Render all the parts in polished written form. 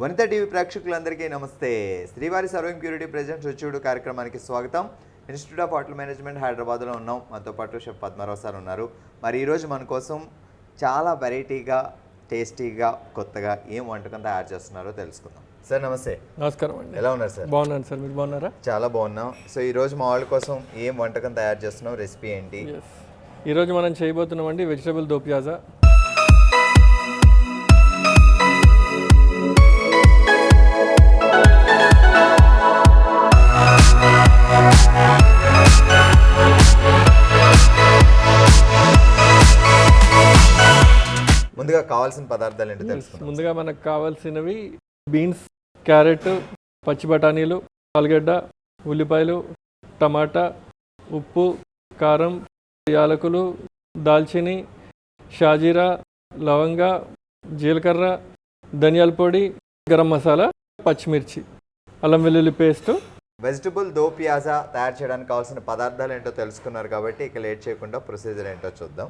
Vanitha TV ప్రేక్షకులందరికీ నమస్తే. శ్రీవారి సర్వం ప్యూరిటీ ప్రెజెంట్ రుచివుడు కార్యక్రమానికి స్వాగతం. ఇన్స్టిట్యూట్ ఆఫ్ హోటల్ మేనేజ్మెంట్ హైదరాబాద్లో ఉన్నాం. మనతో పాటు షెఫ్ పద్మారావు సార్ ఉన్నారు. మరి ఈరోజు మన కోసం చాలా వెరైటీగా, టేస్టీగా, కొత్తగా ఏం వంటకం తయారు చేస్తున్నారో తెలుసుకుందాం. సార్ నమస్తే. నమస్కారం అండి. ఎలా ఉన్నారు సార్? బాగున్నాను సార్, మీరు బాగున్నారా? చాలా బాగున్నాం. సో ఈరోజు మా వాళ్ళ కోసం ఏం వంటకం తయారు చేస్తున్నాం, రెసిపీ ఏంటి? ఈరోజు మనం చేయబోతున్నాం అండి వెజిటబుల్ దో ప్యాజా. ముందుగా కావాల్సిన పదార్థాలు ఏంటో తెలుసుకుందాం. ముందుగా మనకు కావాల్సినవి బీన్స్, క్యారెట్, పచ్చి బఠానీలు, ఆలుగడ్డ, ఉల్లిపాయలు, టమాటా, ఉప్పు, కారం, యాలకులు, దాల్చిని, షాజీరా, లవంగ, జీలకర్ర, ధనియాల పొడి, గరం మసాలా, పచ్చిమిర్చి, అల్లం వెల్లుల్లి పేస్ట్. వెజిటబుల్ దో పియాజా తయారు చేయడానికి కావాల్సిన పదార్థాలు ఏంటో తెలుసుకున్నారు కాబట్టి ఇక లేట్ చేయకుండా ప్రొసీజర్ ఏంటో చూద్దాం.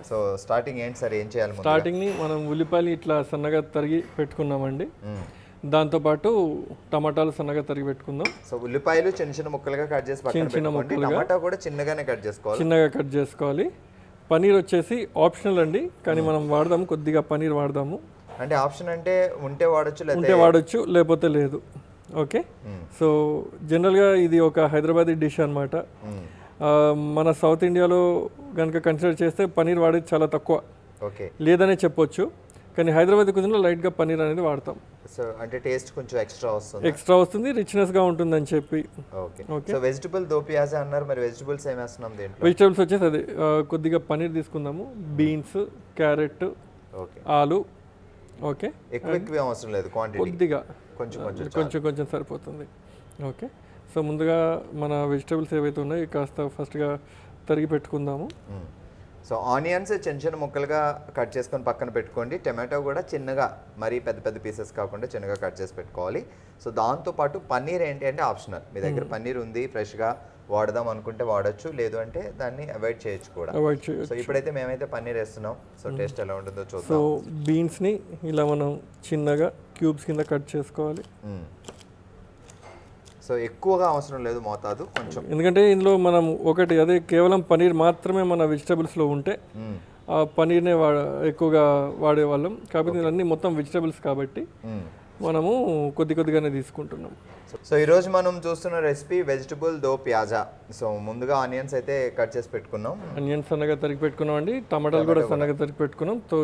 సో స్టార్టింగ్ ఏంటి సార్, ఏం చేయాలి? స్టార్టింగ్ని మనం ఉల్లిపాయలు ఇట్లా సన్నగా తరిగి పెట్టుకున్నామండి. దాంతోపాటు టమాటాలు సన్నగా తరిగి పెట్టుకుందాం. సో ఉల్లిపాయలు చిన్న చిన్న ముక్కలుగా కట్ చేసి చిన్న ముక్కలుగా, టమాటా కూడా చిన్నగానే కట్ చేసుకోవాలి, చిన్నగా కట్ చేసుకోవాలి. పనీర్ వచ్చేసి ఆప్షనల్ అండి, కానీ మనం వాడదాము, కొద్దిగా పనీర్ వాడదాము. అంటే ఆప్షన్ అంటే ఉంటే వాడచ్చు, లేకపోతే లేదు. ఓకే. సో జనరల్గా ఇది ఒక హైదరాబాదీ డిష్ అనమాట. మన సౌత్ ఇండియాలో కనుక కన్సిడర్ చేస్తే పనీర్ వాడేది చాలా తక్కువ, లేదనే చెప్పొచ్చు. కానీ హైదరాబాద్ కుజిన్లో లైట్గా పనీర్ అనేది వాడతాం. సో అంటే టేస్ట్ కొంచెం ఎక్స్ట్రా వస్తుంది, రిచ్నెస్గా ఉంటుందని చెప్పి. ఓకే. వెజిటబుల్ దో పియాజా అన్నారు, మరి వెజిటబుల్స్ ఏం వేస్తున్నాం దీంట్లో? వెజిటబుల్స్ వచ్చేసి అది కొద్దిగా పనీర్ తీసుకుందాము, బీన్స్, క్యారెట్, ఆలు. ఓకే, ఎక్కువ అవసరం లేదు, క్వాంటిటీ కొద్దిగా కొంచెం సరిపోతుంది. ఓకే. సో ముందుగా మన వెజిటబుల్స్ ఏవైతే ఉన్నాయో కాస్త ఫస్ట్గా తరిగి పెట్టుకుందాము. సో ఆనియన్స్ చిన్న చిన్న ముక్కలుగా కట్ చేసుకొని పక్కన పెట్టుకోండి. టమాటో కూడా చిన్నగా, మరీ పెద్ద పెద్ద పీసెస్ కాకుండా చిన్నగా కట్ చేసి పెట్టుకోవాలి. సో దాంతోపాటు పన్నీర్ ఏంటి అంటే ఆప్షనల్. మీ దగ్గర పన్నీర్ ఉంది, ఫ్రెష్గా వాడదాం అనుకుంటే వాడచ్చు, లేదు అంటే దాన్ని అవాయిడ్ చేయొచ్చు కూడా. సో ఇప్పుడైతే మేమైతే పన్నీర్ వేస్తున్నాం. సో టేస్ట్ ఎలా ఉంటుందో చూద్దాం. సో బీన్స్ని ఇలా మనం చిన్నగా క్యూబ్స్ కింద కట్ చేసుకోవాలి. సో ఎక్కువగా అవసరం లేదు మోతాదు, కొంచెం. ఎందుకంటే ఇందులో మనం ఒకటి అదే కేవలం పనీర్ మాత్రమే మన వెజిటబుల్స్లో ఉంటే ఆ పనీర్నే ఎక్కువగా వాడేవాళ్ళం. కాకపోతే అన్నీ మొత్తం వెజిటబుల్స్ కాబట్టి మనము కొద్దిగానే తీసుకుంటున్నాం. సో ఈరోజు మనం చూస్తున్న రెసిపీ వెజిటబుల్ దో పియాజా. సో ముందుగా ఆనియన్స్ అయితే కట్ చేసి పెట్టుకున్నాం. ఆనియన్స్ సన్నగా తరిగి పెట్టుకున్నాం అండి. టమాటాలు కూడా సన్నగా తరిగి పెట్టుకున్నాం. సో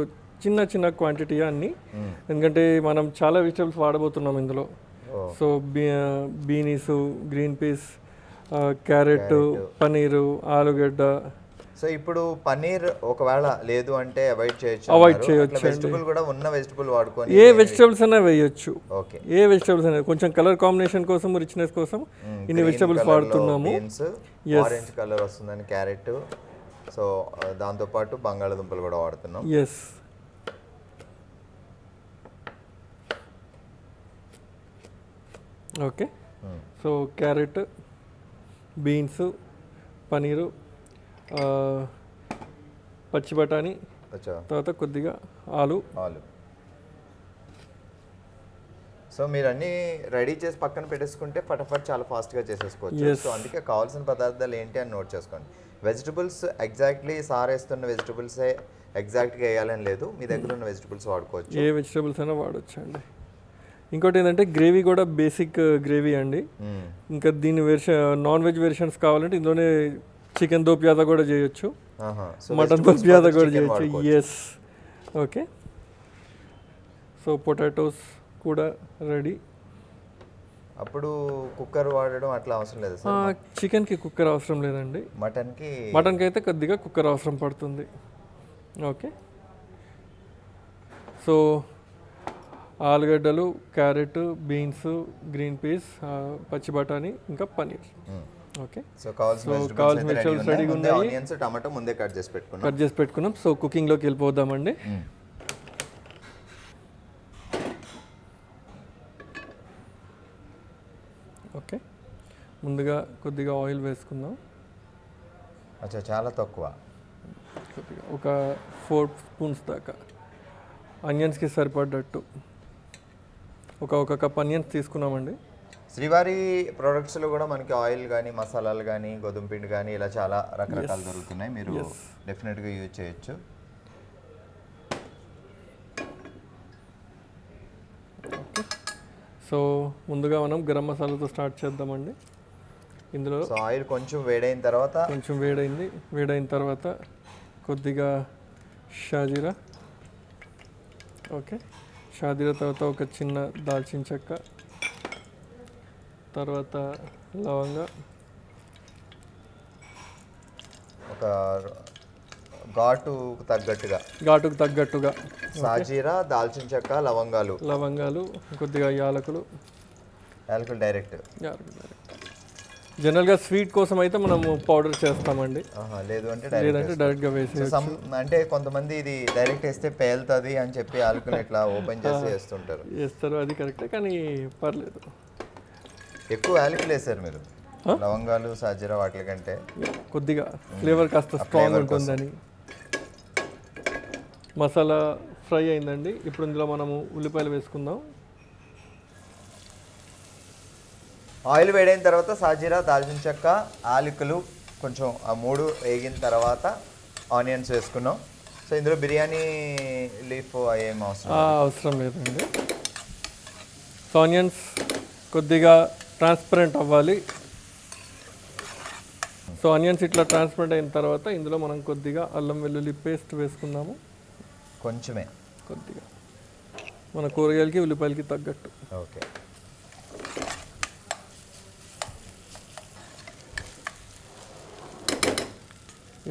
చిన్న క్వాంటిటీ అన్నీ, ఎందుకంటే మనం చాలా వెజిటబుల్స్ వాడబోతున్నాం ఇందులో. So beans, green peas, carrot, paneer, ఆలుగడ్డ. సో ఇప్పుడు పన్నీర్ ఒకవేళ లేదు అంటే అవాయిడ్ చేయొచ్చు. వెజిటబుల్ కూడా ఉన్న వెజిటబుల్ వాడుకొని ఏ వెజిటబుల్స్ అయినా వేయొచ్చు. ఓకే, ఏ వెజిటబుల్స్ అయినా కొంచెం కలర్ కాంబినేషన్ కోసం, రిచ్నెస్ కోసం ఇన్ని వెజిటబుల్స్ వాడుతున్నాము. ఆరెంజ్ కలర్ వస్తుందని క్యారెట్, సో దాంతోపాటు బంగాళదుంపలు కూడా వాడుతున్నాం. Yes. Okay. So carrot, beans, paneer, పచ్చి బఠానీ, తర్వాత కొద్దిగా ఆలు. సో మీరు అన్నీ రెడీ చేసి పక్కన పెట్టేసుకుంటే ఫటాఫట్ చాలా ఫాస్ట్గా చేసేసుకోవచ్చు. సో అందుకే కావాల్సిన పదార్థాలు ఏంటి అని నోట్ చేసుకోండి. వెజిటబుల్స్ ఎగ్జాక్ట్లీ సార్ వేస్తున్న వెజిటబుల్సే ఎగ్జాక్ట్గా వేయాలని లేదు, మీ దగ్గర ఉన్న వెజిటబుల్స్ వాడుకోవచ్చు. ఏ వెజిటబుల్స్ అయినా వాడచ్చు అండి. ఇంకోటి ఏంటంటే గ్రేవీ కూడా బేసిక్ గ్రేవీ అండి. ఇంకా దీని నాన్ వెజ్ వెర్షన్స్ కావాలంటే ఇందులోనే చికెన్ దో ప్యాజా కూడా చేయొచ్చు, మటన్ దో ప్యాజా కూడా చేయొచ్చు. ఎస్. ఓకే. సో పొటాటోస్ కూడా రెడీ. అప్పుడు కుక్కర్ వాడడం అట్లా అవసరం లేదు సార్? చికెన్కి కుక్కర్ అవసరం లేదండి, మటన్కి అయితే కొద్దిగా కుక్కర్ అవసరం పడుతుంది. ఓకే. సో ఆలుగడ్డలు, క్యారెట్, బీన్స్, గ్రీన్ పీస్, పచ్చి బఠానీ, ఇంకా పన్నీర్. ఓకే. సో కావాల్సిన వెజిటబుల్స్ రెడీగా ఉన్నాయి. ఆనియన్స్, టమాటో ముందే కట్ చేసి పెట్టుకున్నాం. సో కుకింగ్లోకి వెళ్ళిపోదామండి. ఓకే. ముందుగా కొద్దిగా ఆయిల్ వేసుకుందాం. చాలా తక్కువ, ఒక 4 స్పూన్స్ దాకా, ఆనియన్స్కి సరిపడ్డట్టు. ఒక కప్ ఆనియన్స్ తీసుకున్నామండి. శ్రీవారి ప్రోడక్ట్స్లో కూడా మనకి ఆయిల్ కానీ మసాలాలు కానీ గోధుమ పిండి కానీ ఇలా చాలా రకరకాలు దొరుకుతున్నాయి. మీరు డెఫినెట్గా యూజ్ చేయొచ్చు. సో ముందుగా మనం గరం మసాలాతో స్టార్ట్ చేద్దామండి. ఇందులో సో ఆయిల్ కొంచెం వేడైన తర్వాత కొద్దిగా షాజీరా. ఓకే, షాజీరా తర్వాత ఒక చిన్న దాల్చిన చెక్క, తర్వాత లవంగ, ఒక ఘాటుకు తగ్గట్టుగా సాజీరా, దాల్చిన చెక్క, లవంగాలు, కొద్దిగా యాలకులు డైరెక్ట్. జనరల్గా స్వీట్ కోసం అయితే మనం పౌడర్ చేస్తామండి, లేదంటే డైరెక్ట్గా వేసి. అంటే కొంతమంది ఇది డైరెక్ట్ వేస్తే పేలుతుంది అని చెప్పి యాలకులు ఇట్లా ఓపెన్ చేసి వేస్తారు. అది కరెక్టే, కానీ పర్లేదు. ఎక్కువ యాలకులు వేసారు మీరు లవంగాలు సాజీరా వాటి కంటే. కొద్దిగా ఫ్లేవర్ కాస్త స్ట్రాంగ్ ఉంటుందని. మసాలా ఫ్రై అయిందండి. ఇప్పుడు ఇందులో మనము ఉల్లిపాయలు వేసుకుందాం. ఆయిల్ వేడైన తర్వాత సాజీరా, దాల్చిన చెక్క, యాలకులు కొంచెం ఆ 3 వేగిన తర్వాత ఆనియన్స్ వేసుకున్నాం. సో ఇందులో బిర్యానీ లీఫ్ ఏం అవసరం లేదండి. సో ఆనియన్స్ కొద్దిగా ట్రాన్స్పరెంట్ అవ్వాలి. సో ఆనియన్స్ ఇట్లా ట్రాన్స్పరెంట్ అయిన తర్వాత ఇందులో మనం కొద్దిగా అల్లం వెల్లుల్లి పేస్ట్ వేసుకుందాము. కొద్దిగా మన కూరగాయలకి ఉల్లిపాయలకి తగ్గట్టు. ఓకే,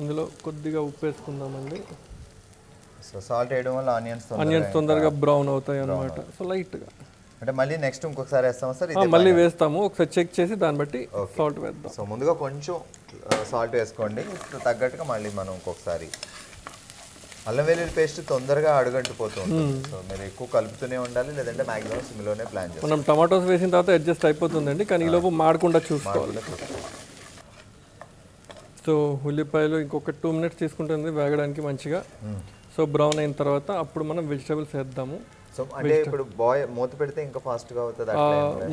ఇందులో కొద్దిగా ఉప్పు వేసుకుందామండి. సో సాల్ట్ వేయడం వల్ల ఆనియన్స్ తొందరగా బ్రౌన్ అవుతాయి అన్నమాట. సో లైట్గా అంటే మళ్ళీ నెక్స్ట్ ఇంకొకసారి వేస్తాం సార్? మళ్ళీ వేస్తాము, ఒకసారి చెక్ చేసి దాన్ని బట్టి సాల్ట్ వేద్దాం. సో ముందుగా కొంచెం సాల్ట్ వేసుకోండి, తగ్గట్టుగా మళ్ళీ మనం ఇంకొకసారి. అల్లం వెల్లుల్లి పేస్ట్ తొందరగా అడుగంటిపోతుంది. సో మీరు ఎక్కువ కలుపుతూనే ఉండాలి, లేదంటే మ్యాక్సిమం సిమ్లోనే ప్లాన్ చేస్తాం. మనం టమాటోస్ వేసిన తర్వాత అడ్జస్ట్ అయిపోతుందండి, కానీ ఈ లోపు మాడకుండా చూసుకోవాలి. సో ఉల్లిపాయలు ఇంకొక 2 minutes తీసుకుంటుంది వేగడానికి మంచిగా. సో బ్రౌన్ అయిన తర్వాత అప్పుడు మనం వెజిటేబుల్స్ వేద్దాము. సో అంటే ఇప్పుడు మూత పెడితే ఇంకా ఫాస్ట్గా అవుతుంది?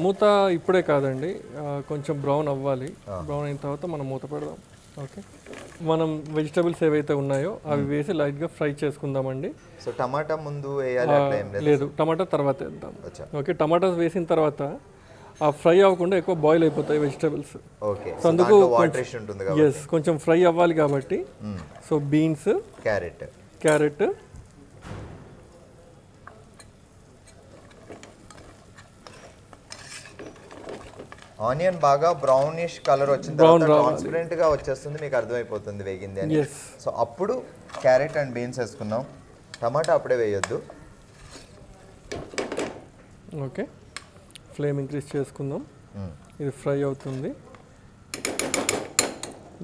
మూత ఇప్పుడే కాదండి, కొంచెం బ్రౌన్ అవ్వాలి. బ్రౌన్ అయిన తర్వాత మనం మూత పెడదాం. ఓకే, మనం వెజిటేబుల్స్ ఏవైతే ఉన్నాయో అవి వేసి లైట్గా ఫ్రై చేసుకుందామండి. సో టమాటా ముందు వేయాలి? లేదు, టమాటా తర్వాత వేద్దాం. ఓకే, టమాటాస్ వేసిన తర్వాత ఆ ఫ్రై అవ్వకుండా ఎక్కువ బాయిల్ అయిపోతాయి వెజిటేబుల్స్. ఓకే, సో అందుకు ఉంటుంది. కొంచెం ఫ్రై అవ్వాలి కాబట్టి. సో బీన్స్, క్యారెట్, ఆనియన్ బాగా బ్రౌనిష్ కలర్ వచ్చిన తర్వాత ట్రాన్స్పరెంట్ గా వచ్చేస్తుంది, మీకు అర్థమైపోతుంది వేగింది అని. సో అప్పుడు క్యారెట్ అండ్ బీన్స్ వేసుకున్నాం. టమాటా అప్పుడే వేయొద్దు. ఓకే, ఫ్లేమ్ ఇంక్రీజ్ చేసుకుందాం. ఇది ఫ్రై అవుతుంది.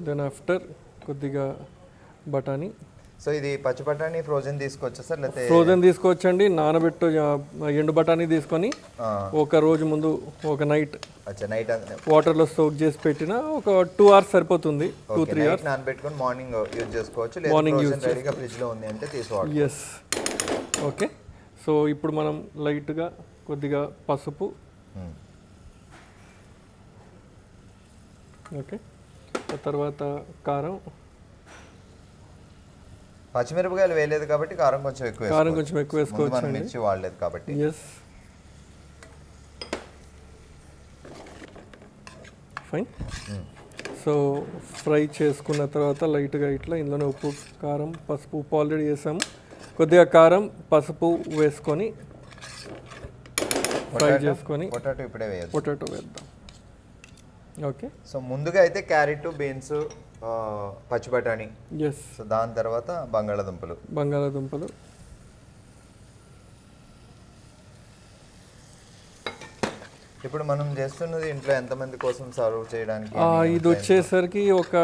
దెన్ ఆఫ్టర్ కొద్దిగా బఠానీ. సో ఇది పచ్చి బఠానీ ఫ్రోజన్ తీసుకోవచ్చా సార్? లేకపోతే ఫ్రోజన్ తీసుకోవచ్చండి. నానబెట్టు ఎండు బఠానీ తీసుకొని ఒక రోజు ముందు ఒక నైట్ వాటర్లో సోక్ చేసి పెట్టిన ఒక 2 hours సరిపోతుంది. 2-3 hours నానబెట్టుకొని మార్నింగ్ యూజ్ చేసుకోవచ్చు. మార్నింగ్ యూజ్ రెడీగా ఫ్రిడ్జ్లో ఉంది అంటే తీసుకోవాలి. ఎస్. ఓకే, సో ఇప్పుడు మనం లైట్గా కొద్దిగా పసుపు, ఓకే, తర్వాత కారం. పచ్చిమిరపకాయలు వేయలేదు కాబట్టి కారం కొంచెం ఎక్కువ వేసుకోవచ్చు. మిర్చి వాడలేదు కాబట్టి. Yes, fine. సో ఫ్రై చేసుకున్న తర్వాత లైట్గా ఇట్లా ఇందులోనే ఉప్పు, కారం, పసుపు. ఉప్పు ఆల్రెడీ వేసాము. కొద్దిగా కారం, పసుపు వేసుకొని ఫ్రై చేసుకొని పొటాటో ఇప్పుడే వేయాలి. పొటాటో వేద్దాం. ఓకే, సో ముందుగా అయితే క్యారెట్, బీన్స్, పచ్చి బఠానీ. ఎస్. సో దాని తర్వాత బంగాళాదుంపలు. ఇప్పుడు మనం చేస్తున్నది ఇంట్లో ఎంతమంది కోసం సర్వ్ చేయడానికి? ఇది వచ్చేసరికి ఒక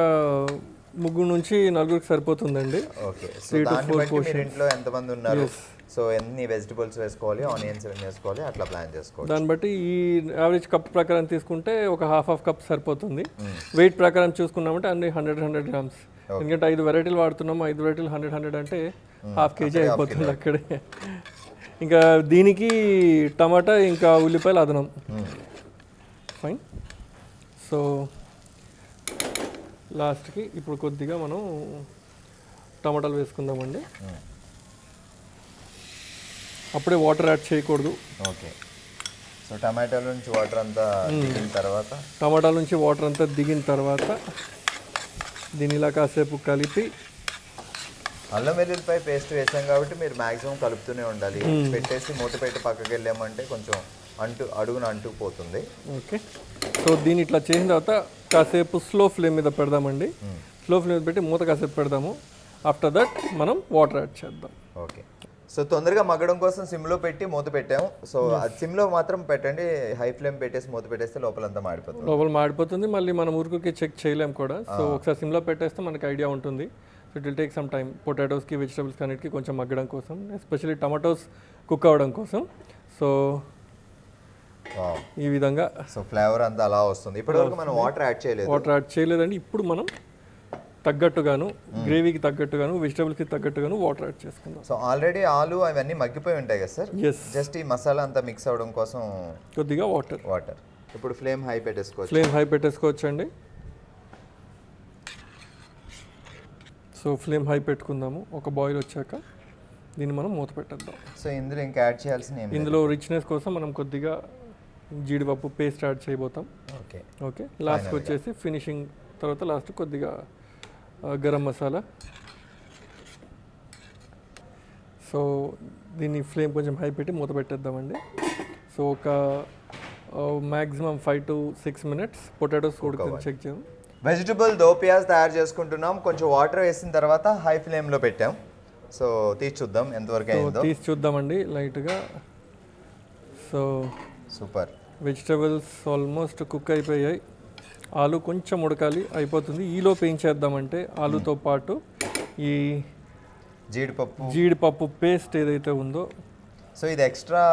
3 నుంచి 4 సరిపోతుందండి. ఓకే, సో దాన్ని బట్టి మీరు ఇంట్లో ఎంతమంది ఉన్నారు, సో ఎన్ని వెజిటబుల్స్ వేసుకోవాలి, ఆనియన్స్ ఎన్ని వేసుకోవాలి, అట్లా ప్లాన్ చేసుకోవాలి. దాన్ని బట్టి ఈ యావరేజ్ కప్ ప్రకారం తీసుకుంటే ఒక ½ కప్ సరిపోతుంది. వెయిట్ ప్రకారం చూసుకున్నామంటే అన్ని 100 grams. ఎందుకంటే 5 వెరైటీలు వాడుతున్నాము. 5 వెరైటీలు 100 అంటే ½ kg అయిపోతుంది అక్కడే. ఇంకా దీనికి టమాటా ఇంకా ఉల్లిపాయలు అదనం. ఫైన్. సో లాస్ట్కి ఇప్పుడు కొద్దిగా మనం టమాటాలు వేసుకుందామండి. అప్పుడే వాటర్ యాడ్ చేయకూడదు. ఓకే. సో టమాటాల నుంచి వాటర్ అంతా దిగిన తర్వాత టమాటాల నుంచి వాటర్ అంతా దిగిన తర్వాత దీని ఇలా కాసేపు కలిపి అల్లం వెల్లుల్లిపాయ పేస్ట్ వేసాం కాబట్టి మీరు మ్యాక్సిమం కలుపుతూనే ఉండాలి. పెట్టేసి మూత పెట్టి పక్కకి వెళ్ళామంటే కొంచెం అడుగున అంటుకుపోతుంది. ఓకే. సో దీన్ని ఇట్లా చేసిన తర్వాత కాసేపు స్లో ఫ్లేమ్ మీద పెడదామండి. స్లో ఫ్లేమ్ మీద పెట్టి మూత కాసేపు పెడదాము. ఆఫ్టర్ దట్ మనం వాటర్ యాడ్ చేద్దాం. ఓకే. సో తొందరగా మగ్గడం కోసం సిమ్లో పెట్టి మూత పెట్టాము. సో అది సిమ్లో మాత్రం పెట్టండి. హై ఫ్లేమ్ పెట్టేసి మూత పెట్టేస్తే లోపలంతా మాడిపోతుంది. లోపల మాడిపోతుంది. మళ్ళీ మనం ఊరికి చెక్ చేయలేం కూడా. సో ఒకసారి సిమ్లో పెట్టేస్తే మనకి ఐడియా ఉంటుంది. So it will take some time పొటాటోస్కి వెజిటబుల్స్ అన్నిటికీ కొంచెం మగ్గడం కోసం, ఎస్పెషల్లీ టమాటోస్ కుక్ అవ్వడం కోసం. సో ఈ విధంగా సో ఫ్లేవర్ అంతా అలా వస్తుంది. ఇప్పటివరకు మనం వాటర్ యాడ్ చేయలేదండి. ఇప్పుడు మనం తగ్గట్టుగాను గ్రేవీకి తగ్గట్టుగాను వెజిటబుల్స్కి తగ్గట్టుగాను వాటర్ యాడ్ చేసుకుందాం. సో ఆల్రెడీ ఆలు అవన్నీ మగ్గిపోయి ఉంటాయి కదా సార్? ఎస్. జస్ట్ ఈ మసాలా అంతా మిక్స్ అవ్వడం కోసం కొద్దిగా వాటర్. ఇప్పుడు ఫ్లేమ్ హై పెట్టేసుకోవచ్చు అండి. సో ఫ్లేమ్ హై పెట్టుకుందాము. ఒక బాయిల్ వచ్చాక దీన్ని మనం మూత పెట్టేద్దాం. సో ఇందులో ఇంకా యాడ్ చేయాల్సిన ఇందులో రిచ్నెస్ కోసం మనం కొద్దిగా జీడిపప్పు పేస్ట్ యాడ్ చేయబోతాం. ఓకే. లాస్ట్కి వచ్చేసి ఫినిషింగ్ తర్వాత లాస్ట్ కొద్దిగా గరం మసాలా. సో దీన్ని ఫ్లేమ్ కొంచెం హై పెట్టి మూత పెట్టేద్దామండి. సో ఒక మ్యాక్సిమం 5 to 6 minutes పొటాటోస్ ఉడుకుతుంది చెక్ చేద్దాం. వెజిటబుల్ దోపియాస్ తయారు చేసుకుంటున్నాం. కొంచెం వాటర్ వేసిన తర్వాత హై ఫ్లేమ్లో పెట్టాం. సో తీసి చూద్దాం ఎంతవరకు అయిందో. తీసి చూద్దామండి లైట్గా. So super. Vegetables almost cook అయిపోయాయి. ఆలు కొంచెం ఉడకాలి, అయిపోతుంది. ఈలోపు ఏం చేద్దామంటే ఆలుతో పాటు ఈ జీడిపప్పు పేస్ట్ ఏదైతే ఉందో, సో ఇది ఎక్స్ట్రా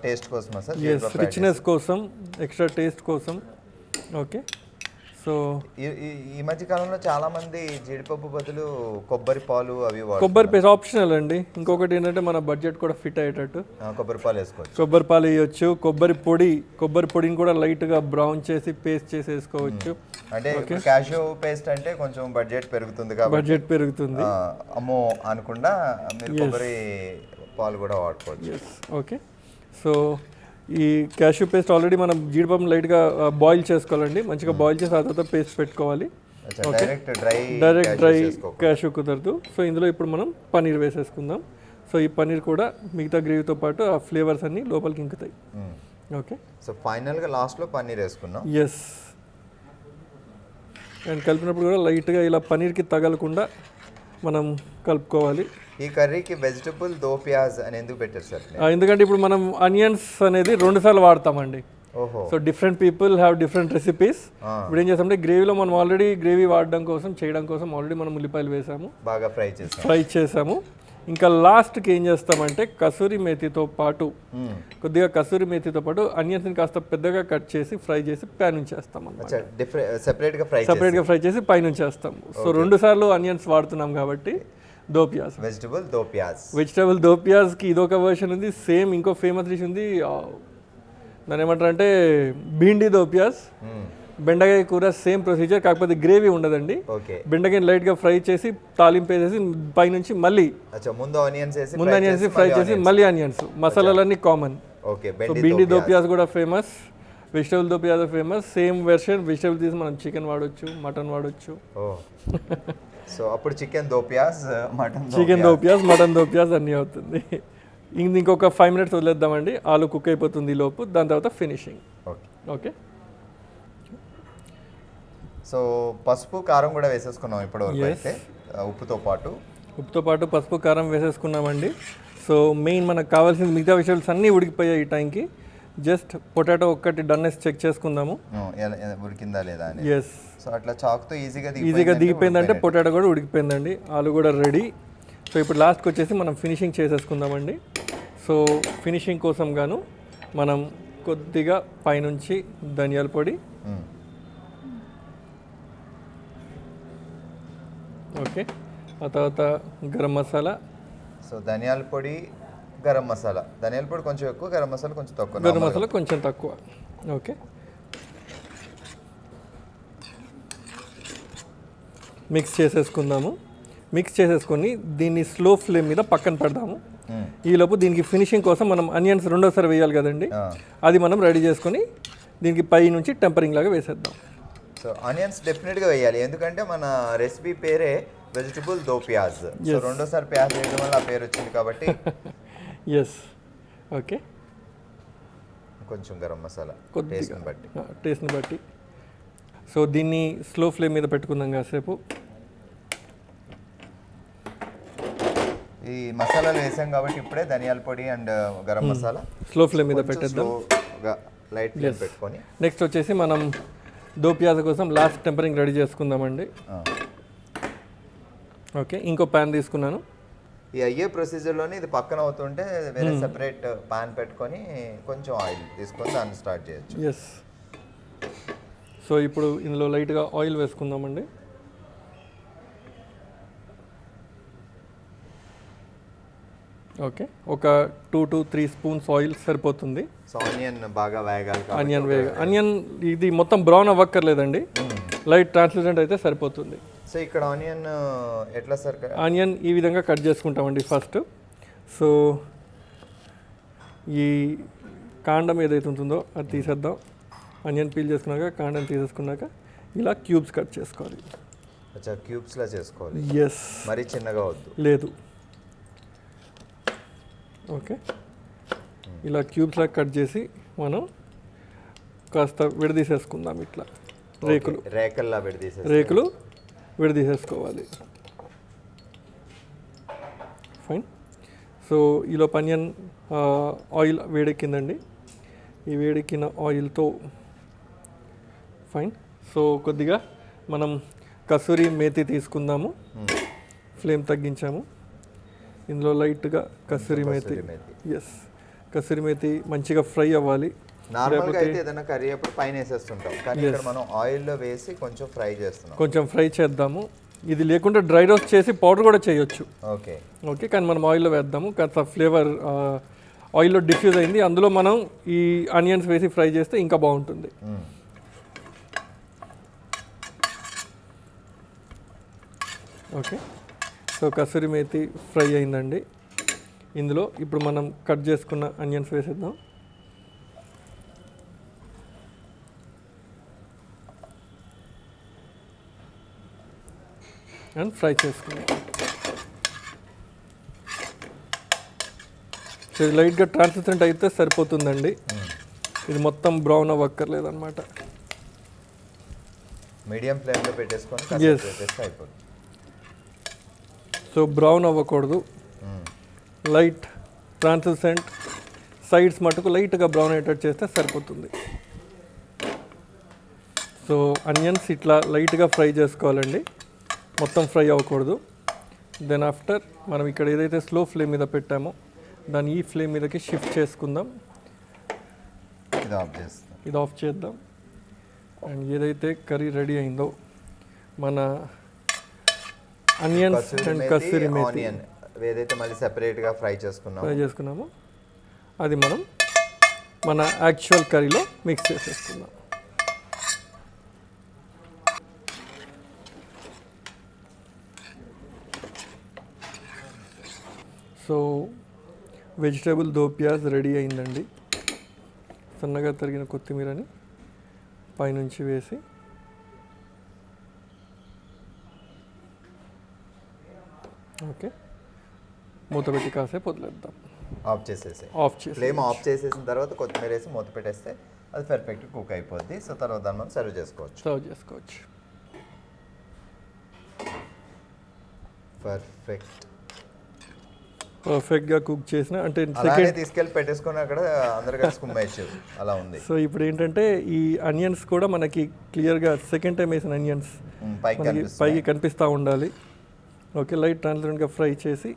టేస్ట్ కోసమా సార్? రిచ్నెస్ కోసం, ఎక్స్ట్రా టేస్ట్ కోసం. ఓకే. సో ఈ మధ్య కాలంలో చాలా మంది జీడిపప్పు బదులు కొబ్బరి పాలు అవి కొబ్బరి పేస్ట్ ఆప్షనల్ అండి. ఇంకొకటి ఏంటంటే మన బడ్జెట్ కూడా ఫిట్ అయ్యేటట్టు కొబ్బరి పాలు వేసుకోవచ్చు. కొబ్బరి పాలు వేయొచ్చు. కొబ్బరి పొడిని కూడా లైట్గా బ్రౌన్ చేసి పేస్ట్ చేసి వేసుకోవచ్చు. అంటే క్యాషియో పేస్ట్ అంటే కొంచెం బడ్జెట్ పెరుగుతుంది కాబట్టి అమ్మో అనకుండా మీరు కొబ్బరి పాలు కూడా వాడుకోవచ్చు. ఓకే. సో ఈ క్యాష్యూ పేస్ట్ ఆల్రెడీ మనం జీడిపప్పు లైట్గా బాయిల్ చేసుకోవాలండి. మంచిగా బాయిల్ చేసి ఆ తర్వాత పేస్ట్ పెట్టుకోవాలి. డైరెక్ట్ డ్రై క్యాష్యూ కుదరదు. సో ఇందులో ఇప్పుడు మనం పన్నీర్ వేసేసుకుందాం. సో ఈ పన్నీర్ కూడా మిగతా గ్రేవీతో పాటు ఆ ఫ్లేవర్స్ అన్ని లోపలికి ఇంకుతాయి. ఓకే. సో ఫైనల్గా లాస్ట్లో పన్నీర్ వేసుకున్నాం. ఎస్. అండ్ కలిపినప్పుడు కూడా లైట్గా ఇలా పన్నీర్కి తగలకుండా మనం కలుపుకోవాలి. ఈ కర్రీకి వెజిటబుల్ దో ప్యాజ్ అని ఎందుకు పెట్టారు సార్? ఎందుకంటే ఇప్పుడు మనం ఆనియన్స్ అనేది 2 సార్లు వాడతామండి. ఓహో. So different people have different recipes. ఇప్పుడు ఏం చేస్తామంటే గ్రేవీలో మనం ఆల్రెడీ గ్రేవీ చేయడం కోసం ఆల్రెడీ మనం ఉల్లిపాయలు వేసాము, బాగా ఫ్రై చేసాము. ఇంకా లాస్ట్కి ఏం చేస్తామంటే కసూరి మేతితో పాటు ఆనియన్స్ని కాస్త పెద్దగా కట్ చేసి ఫ్రై చేసి ప్యాన్ నుంచి వేస్తాం అన్నమాట. సెపరేట్గా ఫ్రై చేసి పైనుంచి వేస్తాం. సో 2 సార్లు ఆనియన్స్ వాడుతున్నాం కాబట్టి వెజిటబుల్ దో ప్యాజ్కి ఇదొక వర్షన్ ఉంది. సేమ్ ఇంకో ఫేమస్ డిష్ ఉంది, దాని ఏమంటారు అంటే భిండి దో ప్యాజ్. బెండకాయ కూర సేమ్ ప్రొసీజర్, కాకపోతే గ్రేవీ ఉండదండి. బెండకాయ లైట్గా ఫ్రై చేసి తాలింపు వేసేసి పైనుంచి మళ్ళీ ముందు ఆనియన్స్ ఫ్రై చేసి మళ్ళీ ఆనియన్స్, మసాలాలన్నీ కామన్. సో భిండి దో ప్యాజ్ కూడా ఫేమస్, వెజిటబుల్ దో ప్యాజ్ ఫేమస్. Same version. వెజిటబుల్ తీసి మనం చికెన్ వాడొచ్చు, మటన్ వాడొచ్చు. సో అప్పుడు చికెన్ దో ప్యాజ్, మటన్ దో ప్యాజ్ అన్నీ అవుతుంది. ఇంకొక 5 minutes వదిలేద్దామండి. ఆలు కుక్ అయిపోతుంది లోపు. దాని తర్వాత ఫినిషింగ్. ఓకే. సో పసుపు కారం కూడా వేసేసుకున్నాం ఇప్పటివరకు. అయితే ఉప్పుతో పాటు పసుపు కారం వేసేసుకున్నామండి. సో మెయిన్ మనకు కావాల్సిన మిగతా వెజిటబుల్స్ అన్నీ ఉడికిపోయాయి ఈ టైంకి. జస్ట్ పొటాటో ఒక్కటి డన్నెస్ చెక్ చేసుకుందాము, ఉడికిందా లేదా అని. ఎస్. సో అట్లా చాక్తో ఈజీగా దిగిపోయిందంటే పొటాటో కూడా ఉడికిపోయిందండి. ఆలు కూడా రెడీ. సో ఇప్పుడు లాస్ట్కి వచ్చేసి మనం ఫినిషింగ్ చేసేసుకుందామండి. సో ఫినిషింగ్ కోసం గాను మనం కొద్దిగా పైనుంచి ధనియాల పొడి, ఓకే, ఆ తర్వాత గరం మసాలా. సో ధనియాల పొడి, గరం మసాలా, ధనియాల పొడి కొంచెం ఎక్కువ, గరం మసాలా కొంచెం తక్కువ. గరం మసాలా కొంచెం తక్కువ. ఓకే, మిక్స్ చేసేసుకుందాము. మిక్స్ చేసేసుకొని దీన్ని స్లో ఫ్లేమ్ మీద పక్కన పెడదాము. ఈలోపు దీనికి ఫినిషింగ్ కోసం మనం ఆనియన్స్ రెండోసారి వేయాలి కదండి, అది మనం రెడీ చేసుకొని దీనికి పై నుంచి టెంపరింగ్ లాగా వేసేద్దాం. సో ఆనియన్స్ డెఫినెట్గా వేయాలి, ఎందుకంటే మన రెసిపీ పేరే వెజిటబుల్ దో ప్యాజ్. సో రెండోసారి ప్యాజ్ వేయడం వల్ల ఆ పేరు వచ్చింది కాబట్టి. Yes, okay. కొంచెం గరం మసాలా టేస్ట్ని బట్టి. సో దీన్ని స్లో ఫ్లేమ్ మీద పెట్టుకుందాం కాసేపు. ఈ మసాలాలు వేసాం కాబట్టి ఇప్పుడే ధనియాల పొడి and garam masala slow flame మీద పెట్టేద్దాం, లైట్ ఫ్లేమ్ పెట్టుకొని. నెక్స్ట్ వచ్చేసి మనం దో ప్యాజ్ కోసం లాస్ట్ టెంపరింగ్ రెడీ చేసుకుందామండి. ఓకే, ఇంకో ప్యాన్ తీసుకున్నాను. ఈ అయ్యే ప్రొసీజర్లోనే ఇది పక్కన అవుతుంటే వేరే సెపరేట్ పాన్ పెట్టుకొని కొంచెం ఆయిల్ తీసుకొని దాన్ని స్టార్ట్ చేయొచ్చు. ఎస్, సో ఇప్పుడు ఇందులో లైట్గా ఆయిల్ వేసుకుందామండి. ఓకే, ఒక 2 to 3 స్పూన్స్ ఆయిల్ సరిపోతుంది. సో ఆనియన్ బాగా వేగాలి. ఆనియన్ ఇది మొత్తం బ్రౌన్ అవ్వక్కర్లేదండి, లైట్ ట్రాన్స్లూసెంట్ అయితే సరిపోతుంది. సో ఇక్కడ ఆనియన్ ఎట్లా సార్? ఆనియన్ ఈ విధంగా కట్ చేసుకుంటామండి ఫస్ట్. సో ఈ కాండం ఏదైతే ఉంటుందో అది తీసేద్దాం. ఆనియన్ పీల్ చేసుకున్నాక కాండం తీసేసుకున్నాక ఇలా క్యూబ్స్ కట్ చేసుకోవాలి. అచ్చా, క్యూబ్స్లా చేసుకోవాలి. ఎస్, మరీ చిన్నగా వద్దు. లేదు, ఓకే. ఇలా క్యూబ్స్లా కట్ చేసి మనం కాస్త విడదీసేసుకుందాం. ఇట్లా రేకల్లా రేకులు విడదీసేసుకోవాలి. ఫైన్. సో ఈలో ఆనియన్ ఆయిల్ వేడెక్కిందండి. ఈ వేడెక్కిన ఆయిల్తో ఫైన్. సో కొద్దిగా మనం కసూరి మేతి తీసుకుందాము. ఫ్లేమ్ తగ్గించాము. ఇందులో లైట్గా కసూరి మేతి. ఎస్, కసూరి మేతి మంచిగా ఫ్రై అవ్వాలి. నార్మల్గా అయితే ఏదైనా కర్రీ అప్పుడు పైన వేసేస్తుంటాం, కానీ ఇక్కడ మనం ఆయిల్లో వేసి కొంచెం ఫ్రై చేస్తున్నాం. కొంచెం ఫ్రై చేద్దాము. ఇది లేకుంటే డ్రై రోస్ట్ చేసి పౌడర్ కూడా చేయొచ్చు. ఓకే ఓకే, కానీ మనం ఆయిల్లో వేద్దాము. కాస్త ఫ్లేవర్ ఆయిల్లో డిఫ్యూజ్ అయింది, అందులో మనం ఈ ఆనియన్స్ వేసి ఫ్రై చేస్తే ఇంకా బాగుంటుంది. Okay, so kasuri methi fry అయిందండి. ఇందులో ఇప్పుడు మనం కట్ చేసుకున్న ఆనియన్స్ వేసేద్దాం. అండ్ ఫ్రై చేసుకుందాం. సో ఇది లైట్గా ట్రాన్స్లూసెంట్ అయితే సరిపోతుందండి, ఇది మొత్తం బ్రౌన్ అవ్వక్కర్లేదన్నమాట. మీడియం ఫ్లేమ్లో పెట్టేసుకొని అయిపోతుంది. సో బ్రౌన్ అవ్వకూడదు, లైట్ ట్రాన్స్లూసెంట్, సైడ్స్ మటుకు లైట్గా బ్రౌన్ అయ్యేటట్టు చేస్తే సరిపోతుంది. సో ఆనియన్స్ ఇట్లా లైట్గా ఫ్రై చేసుకోవాలండి, మొత్తం ఫ్రై అవ్వకూడదు. దెన్ ఆఫ్టర్ మనం ఇక్కడ ఏదైతే స్లో ఫ్లేమ్ మీద పెట్టామో దాన్ని ఈ ఫ్లేమ్ మీదకి షిఫ్ట్ చేసుకుందాం. ఇది ఆఫ్ చేద్దాం. అండ్ ఏదైతే కర్రీ రెడీ అయిందో మన ఆనియన్స్ అండ్ కసూరి మేతి ఏదైతే మళ్ళీ సెపరేట్గా ఫ్రై చేసుకున్నామో అది మనం మన యాక్చువల్ కర్రీలో మిక్స్ చేసేసుకుందాం. సో వెజిటేబుల్ దో ప్యాజ్ రెడీ అయిందండి. సన్నగా తరిగిన కొత్తిమీరని పైనుంచి వేసి ఓకే మూత పెట్టి కాసేపు వదిలేద్దాం. ఆఫ్ చేసి ఫ్లేమ్ ఆఫ్ చేసేసిన తర్వాత కొత్తిమీర వేసి మూత పెట్టేస్తే అది పర్ఫెక్ట్ కుక్ అయిపోద్ది. సో తర్వాత దాన్ని మనం సర్వ్ చేసుకోవచ్చు. పర్ఫెక్ట్గా కుక్ చేసిన అంటే తీసుకెళ్ళి పెట్టేసుకొని అక్కడ అందరు కలిసి కుమ్మేయచ్చు అలా ఉంది. సో ఇప్పుడు ఏంటంటే ఈ ఆనియన్స్ కూడా మనకి క్లియర్గా సెకండ్ టైం వేసిన ఆనియన్స్ పైకి కనిపిస్తూ ఉండాలి. ఓకే, లైట్ ట్రాన్స్పరెంట్గా ఫ్రై చేసి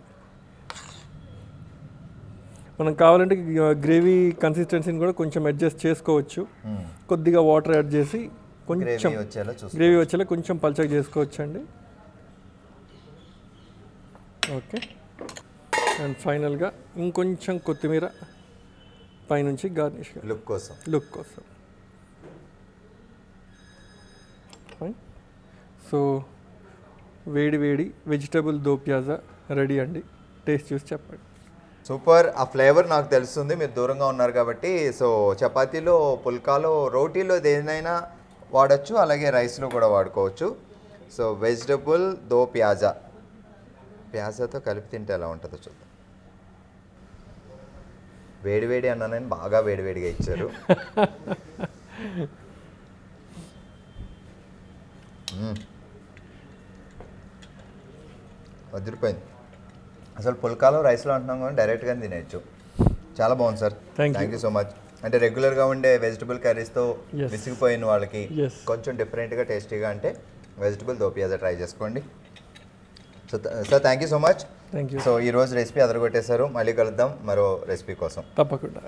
మనం కావాలంటే గ్రేవీ కన్సిస్టెన్సీని కూడా కొంచెం అడ్జస్ట్ చేసుకోవచ్చు. కొద్దిగా వాటర్ యాడ్ చేసి కొంచెం గ్రేవీ వచ్చేలా కొంచెం పల్చగా చేసుకోవచ్చు అండి. ఓకే, అండ్ ఫైనల్గా ఇంకొంచెం కొత్తిమీర పైనుంచి గార్నిష్ లుక్ కోసం. లుక్ కోసం. ఫైన్. సో వేడి వేడి వెజిటబుల్ దో ప్యాజా రెడీ అండి. టేస్ట్ చూసి చెప్పండి. సూపర్. ఆ ఫ్లేవర్ నాకు తెలుస్తుంది, మీరు దూరంగా ఉన్నారు కాబట్టి. సో చపాతీలో, పుల్కాలో, రోటీలో దేనైనా వాడచ్చు, అలాగే రైస్లో కూడా వాడుకోవచ్చు. సో వెజిటబుల్ దో ప్యాజా, ప్యాజాతో కలిపి తింటే ఎలా ఉంటుందో చూద్దాం. వేడివేడి అన్నానని బాగా వేడివేడిగా ఇచ్చారు. వదిలిపోయింది. అసలు పుల్కాలో రైస్లో అంటున్నాం కానీ డైరెక్ట్గా తినేయచ్చు. చాలా బాగుంది sir. Thank you so much. అంటే రెగ్యులర్గా ఉండే వెజిటబుల్ కర్రీస్తో విసిగిపోయిన వాళ్ళకి కొంచెం డిఫరెంట్గా టేస్టీగా అంటే వెజిటబుల్ దో పియాజా ట్రై చేసుకోండి. So sir thank you so much. Thank you. So ఈరోజు రెసిపీ అదరగొట్టేశారు. మళ్ళీ కలుద్దాం మరో రెసిపీ కోసం. తప్పకుండా.